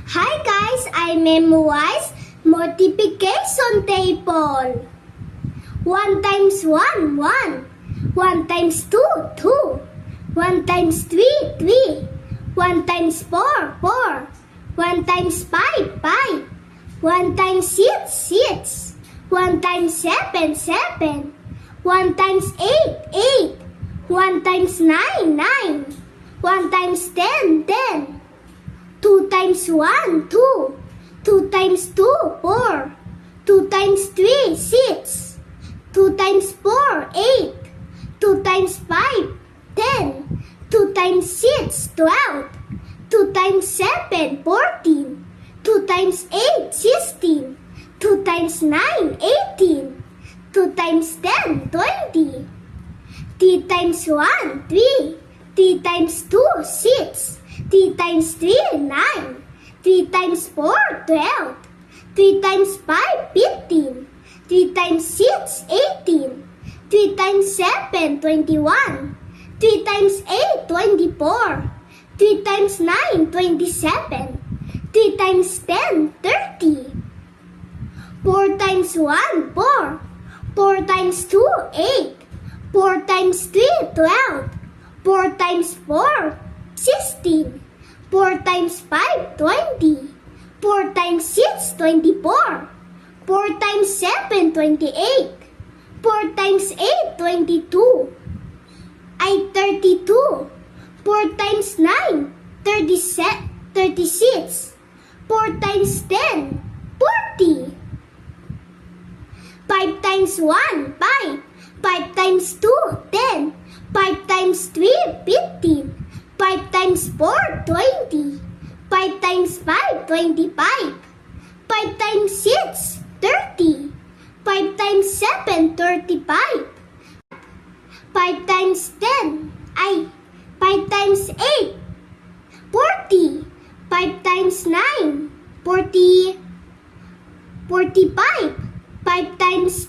Hi guys, I memorize multiplication table. 1 times 1, 1. 1 times 2, 2. 1 times 3, 3. 1 times 4, 4. 1 times 5, 5. 1 times 6, 6. 1 times 7, 7. 1 times 8, 8. 1 times 9, 9. 1 times 10, 10. 2 times 1, 2. 2 times 2, 4. 2 times 3, 6. 2 times 4, 8. 2 times 5, 10. 2 times 6, 12. 2 times 7, 14. 2 times 8, 16. 2 times 9, 18. 2 times 10, 20. 3 times 1, 3. 3 times 2, 6. 3 times 3, 9. 3 times 4, 12. 3 times 5, 15. 3 times 6, 18. 3 times 7, 21. 3 times 8, 24. 3 times 9, 27. 3 times 10, 30. 4 times 1, 4. 4 times 2, 8. 4 times 3, 12. 4 times 4, 16. 4 times 5, 20. 4 times 6, 24. 4 times 7, 28. 4 times 8, 22. 32. 4 times 9, 36. 4 times 10, 40. 5 times 1, 5. 5 times 2, 10. 5 times 3, 15. 5 times 4, 20. 5 times 5, 25. 5 times 6, 30. 5 times 7, 35. 5 times 10, 5 times 8, 40. 5 times 9, 40, 45. 5 times